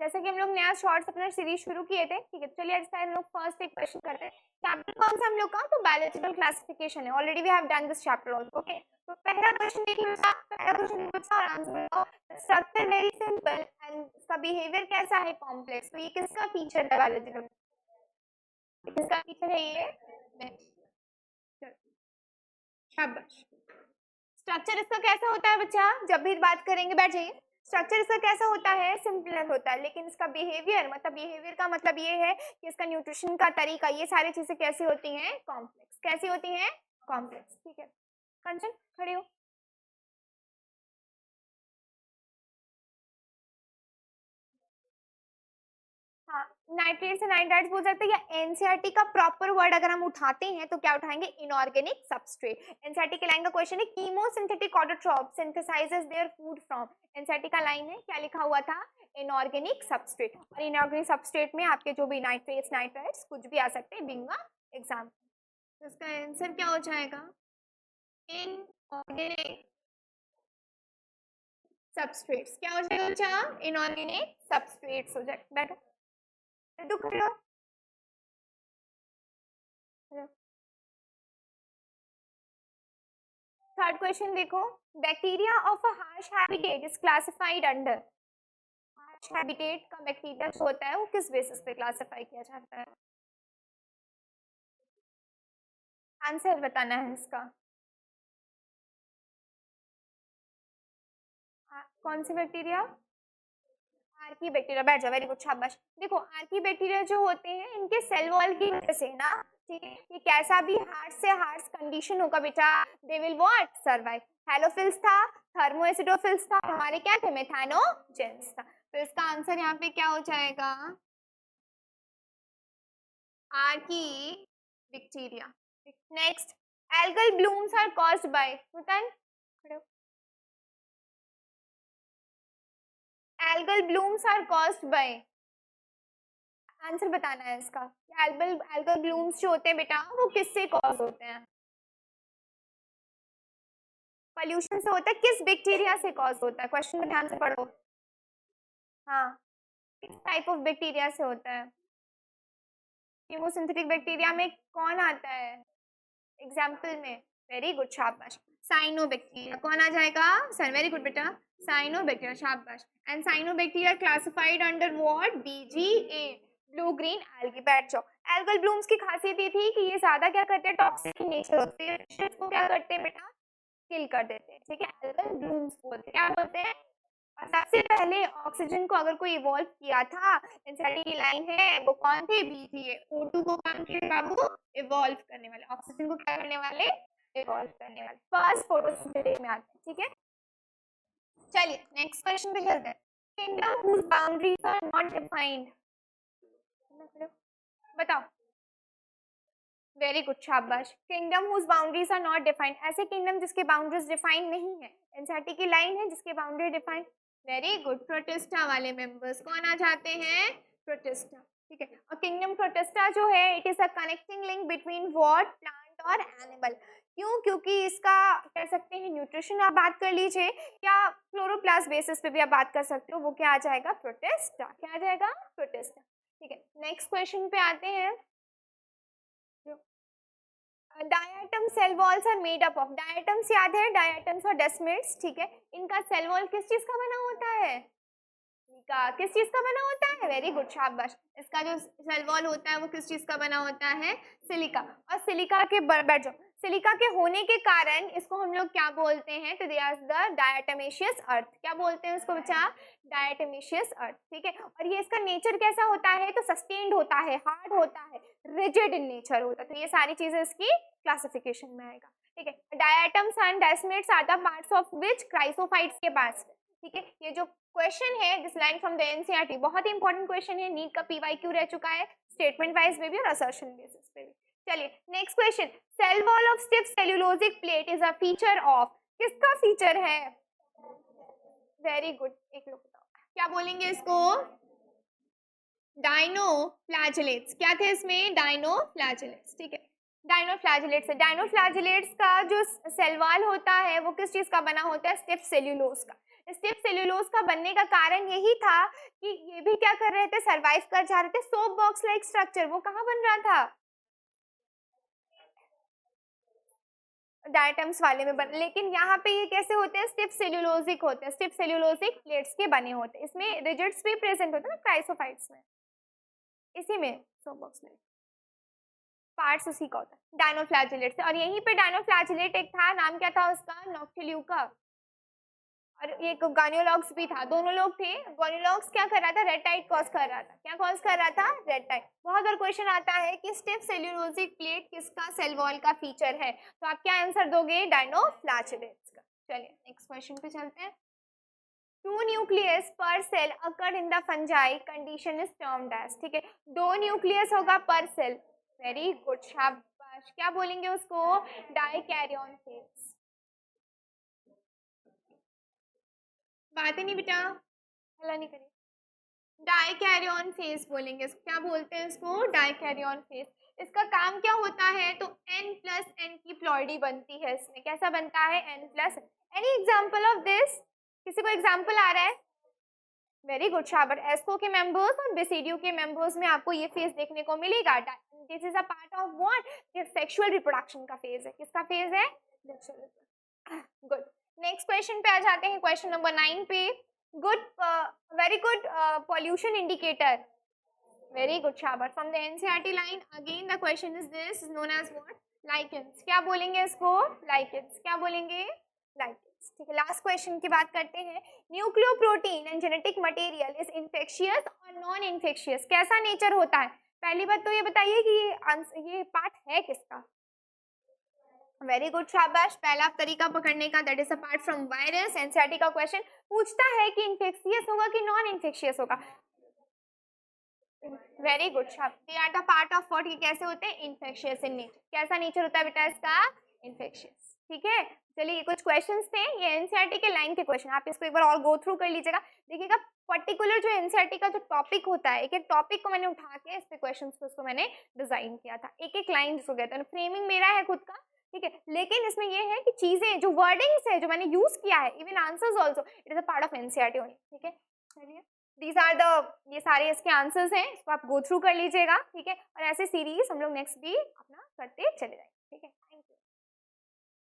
जैसे कि हम लोग नया शॉर्ट्स अपना सीरीज शुरू किए थे, ठीक है। चलिए आज हम लोग फर्स्ट एक क्वेश्चन करते हैं। चैप्टर कौन सा हम लोग का? तो बायोलॉजिकल क्लासिफिकेशन है। Already we have done this chapter also, okay. तो पहला क्वेश्चन देखिए, पहला क्वेश्चन पूछा और आंसर बताओ। स्ट्रक्चर वेरी सिंपल एंड इसका बिहेवियर कैसा है? कॉम्प्लेक्स। तो ये किसका फीचर है बायोलॉजिकल? किसका फीचर है ये? शाबाश। स्ट्रक्चर इसका कैसा होता है बच्चा? जब भी बात करेंगे बैठ जाइए। स्ट्रक्चर इसका कैसा होता है? सिंपलर होता है, लेकिन इसका बिहेवियर, मतलब बिहेवियर का मतलब ये है कि इसका न्यूट्रिशन का तरीका, ये सारी चीजें कैसी होती हैं? कॉम्प्लेक्स। कैसी होती हैं? कॉम्प्लेक्स, ठीक है। कंचन खड़े हो। हाँ, नाइट्रेट्स से नाइट्राइट्स बोल सकते हैं, या एनसीईआरटी का प्रॉपर वर्ड अगर हम उठाते हैं तो क्या उठाएंगे? Inorganic substrate. एनसीईआरटी के लाइन का क्वेश्चन है, chemosynthetic autotroph synthesises their food from. NCERT का लाइन है, क्या लिखा हुआ था? Inorganic substrate. और इनऑर्गेनिक सबस्ट्रेट में आपके जो भी नाइट्रेट्स नाइट्राइट्स कुछ भी आ सकते हैं, बिंग एग्जाम्पल। तो इसका आंसर क्या हो जाएगा? Inorganic substrates. क्या हो जाएगा बच्चा? इनऑर्गेनिक सबस्ट्रेट्स हो जाएगा। बैठो तो खड़े हो। थर्ड क्वेश्चन देखो, bacteria of a harsh habitat is classified under. Harsh habitat का बैक्टीरिया जो होता है वो किस बेसिस पे क्लासिफाई किया जाता है? आंसर बताना है इसका। कौन सी बैक्टीरिया? Archie bacteria. बैठ जाओ, वेरी गुड, शाबाश। देखो आर्की बैक्टीरिया जो होते हैं, इनके सेल वॉल की वजह से ना, ठीक है, ये कैसा भी हार्श से हार्श कंडीशन होगा बेटा, दे विल व्हाट? सर्वाइव। हेलोफिल्स था, थर्मोएसिडोफिल्स था, हमारे क्या थे? मेथानोजेंस था। तो इसका आंसर यहाँ पे क्या हो जाएगा? Archie bacteria. Next, algal blooms are caused by, Nutan, algal blooms are caused by, answer बताना है इसका। algal blooms जो होते हैं बेटा वो किससे कॉज होते हैं? पॉल्यूशन से होता है। किस बैक्टीरिया से कॉज होता है? क्वेश्चन को ध्यान से पढ़ो। हाँ, किस टाइप ऑफ बैक्टीरिया से होता है? कीमोसिंथेटिक बैक्टीरिया में कौन आता है एग्जाम्पल में? वेरी गुड, शाबाश। साइनोबैक्टीरिया। कौन आ जाएगा सर? वेरी गुड बेटा, साइनोबैक्टीरिया, शाबाश। And cyanobacteria classified under what? BGA, blue green algae. बैठ जाओ। एल्गल ब्लूम्स की खासियत ये थी कि ये ज्यादा क्या करते हैं? टॉक्सिक नेचर होते हैं, इसको क्या करते हैं बेटा? किल कर देते हैं, ठीक है। एल्गल ब्लूम्स बोलते हैं, क्या बोलते हैं? और सबसे पहले ऑक्सीजन को अगर कोई इवॉल्व किया था, एनसीईआरटी की लाइन है, वो कौन थे? बीजीए। O2 को कौन थे बाबू? इवॉल्व करने वाले। ऑक्सीजन को क्या करने वाले? इवॉल्व करने वाले। फर्स्ट फोटोसिंथेसिस में आते हैं, ठीक है। चलिए नेक्स्ट क्वेश्चन पे चलते हैं। Kingdom whose boundaries are not defined, बताओ। वेरी गुड, शाबाश। Kingdom whose boundaries are not defined, ऐसे किंगडम जिसके बाउंड्रीज डिफाइन नहीं है। एनसीईआरटी की लाइन है जिसके boundary define. Very good, protista वाले मेंबर्स कौन आ जाते हैं? प्रोटिस्टा, ठीक है। और किंगडम प्रोटिस्टा जो है, it is a connecting link between what? Plant और एनिमल। क्यों? क्योंकि इसका कह सकते हैं न्यूट्रिशन आप बात कर लीजिए, या क्लोरोप्लास्ट बेसिस पे भी आप बात कर सकते हो, वो क्या आ जाएगा? प्रोटिस्टा। क्या आ जाएगा? प्रोटिस्टा, ठीक है। नेक्स्ट क्वेश्चन पे आते हैं। Diatom cell walls are made up of. Diatoms याद है? डायटम्स और डेस्मिड्स, ठीक है। इनका सेल वॉल किस चीज का बना होता है? किस चीज का बना होता है? वेरी गुड, शाबाश। इसका जो सेल वॉल होता है वो किस चीज का बना होता है? सिलिका। और सिलिका के बैठ जाओ, सिलिका के होने के कारण इसको हम लोग क्या बोलते हैं? तो दिस द डायटमेशियस अर्थ। क्या बोलते हैं इसको बच्चा? डायटमेशियस अर्थ, ठीक है। और ये इसका नेचर कैसा होता है? तो सस्टेन्ड होता है, हार्ड होता है, रिजिड इन नेचर होता है। तो ये सारी चीजें इसकी क्लासिफिकेशन में आएगा, ठीक है। Diatoms and desmids are the parts of which chrysophytes के पास, ठीक है। ये जो क्वेश्चन है this line from the NCERT, बहुत ही इंपॉर्टेंट क्वेश्चन है, नीट का पीवाईक्यू रह चुका है, स्टेटमेंट वाइज में भी और असर्शन बेसिस पे भी। चलिए next question, cell wall of stiff cellulosic plate is a feature of. किसका फीचर है? वेरी गुड, एक लोग बताओ क्या बोलेंगे इसको? डाइनोफ्लैजेलेट्स। क्या थे इसमें? डाइनोफ्लैजेलेट्स, ठीक है। डाइनोफ्लैजेलेट्स है। डाइनोफ्लैजेलेट्स का जो सेल वॉल होता है वो किस चीज का बना होता है? स्टिफ सेल्यूलोज का। स्टिफ सेल्यूलोज का बनने का कारण यही था कि ये भी क्या कर रहे थे, सर्वाइव कर जा रहे थे। सोप बॉक्स लाइक स्ट्रक्चर वो कहाँ बन रहा था, डायटम्स वाले में बन, लेकिन यहाँ पे ये कैसे होते हैं, स्टिफ सेल्यूलोजिक होते हैं, स्टिफ सेल्यूलोजिक प्लेट्स के बने होते हैं। इसमें रिजिड्स भी प्रेजेंट होते हैं ना क्राइसोफाइट्स में, इसी में सोप बॉक्स में पार्ट्स उसी का होता है डायनोफ्लैजिलेट से। और यहीं पे डायनोफ्लैजिलेट एक था, नाम क्या था उसका, नॉक्टिल्यूका, और ये गानियोलॉग्स भी था, दोनों लोग थे। गानियोलॉग्स क्या कर रहा था, रेटाइट कॉज कर रहा था, क्या कॉज कर रहा था, रेटाइट। बहुत बार क्वेश्चन आता है कि स्टिफ सेल्यूलोजिक प्लेट किसका सेल वॉल का फीचर है, तो आप क्या आंसर दोगे, डायनोफ्लैजिलेट्स का। चलिए नेक्स्ट क्वेश्चन पे चलते हैं। 2 न्यूक्लियस पर cell occur in the fungi condition is termed as, ठीक है, 2 न्यूक्लियस होगा पर सेल, वेरी गुड शाबाश, क्या बोलेंगे उसको, डाइकैरियन फेज। बात ही नहीं बेटा, हल्ला नहीं करिए, डाइकैरियन फेज बोलेंगे इसको, क्या बोलते हैं इसको, डाइकैरियन फेज। इसका काम क्या होता है, तो N+N की प्लॉइडी बनती है इसमें, कैसा बनता है, N+N। Any example of this, किसी को एग्जांपल आ रहा है, वेरी गुड शाबाश। एस्को के मेंबर्स और बेसिडियो के मेंबर्स में आपको ये फेज देखने को मिलेगा। This is a part of what, ये सेक्सुअल रिप्रोडक्शन का फेज है, किसका फेज है, गुड। नेक्स्ट क्वेश्चन पे आ जाते हैं, क्वेश्चन नंबर 9 पे। Good, very good, pollution indicator, very good शाबाश, from the NCERT line. Again the question is this, known as what, lichens, क्या बोलेंगे इसको, लाइकेंस, क्या बोलेंगे, लाइकेंस, ठीक है। लास्ट क्वेश्चन की बात करते हैं। Nucleoprotein and genetic material is infectious और नॉन इन्फेक्शियस, कैसा नेचर होता है, पहली बात तो ये बताइए कि ये पार्ट है किसका, वेरी गुड शाबाश, पहला तरीका पकड़ने का, that is a part from virus. NCERT का क्वेश्चन पूछता है कि इन्फेक्शियस होगा कि नॉन इन्फेक्शियस होगा, वेरी गुड शाबाश, they are the part of what, ये कैसे होते हैं, इन्फेक्शियस इन नेचर, कैसा नेचर होता है बेटा इसका, इन्फेक्शियस, ठीक है। चलिए ये कुछ क्वेश्चंस थे, ये एनसीईआरटी के लाइन के क्वेश्चन, आप इसको एक बार और गो थ्रू कर लीजिएगा, देखिएगा पर्टिकुलर जो एनसीईआरटी का जो टॉपिक होता है, एक एक टॉपिक को मैंने उठा के इस पे क्वेश्चंस को उसको मैंने डिजाइन किया था, एक एक लाइन जिसको कहते हैं, फ्रेमिंग मेरा है खुद का, ठीक है, लेकिन इसमें ये है कि चीजें जो वर्डिंग्स है जो मैंने यूज किया है, even answers also, it is a part of NCERT only, ठीक है। चलिए दीज आर द, ये सारे इसके आंसर्स हैं, इसको आप गो थ्रू कर लीजिएगा, ठीक है, और ऐसे सीरीज हम लोग नेक्स्ट भी अपना करते चले जाएंगे, ठीक है। Thank you.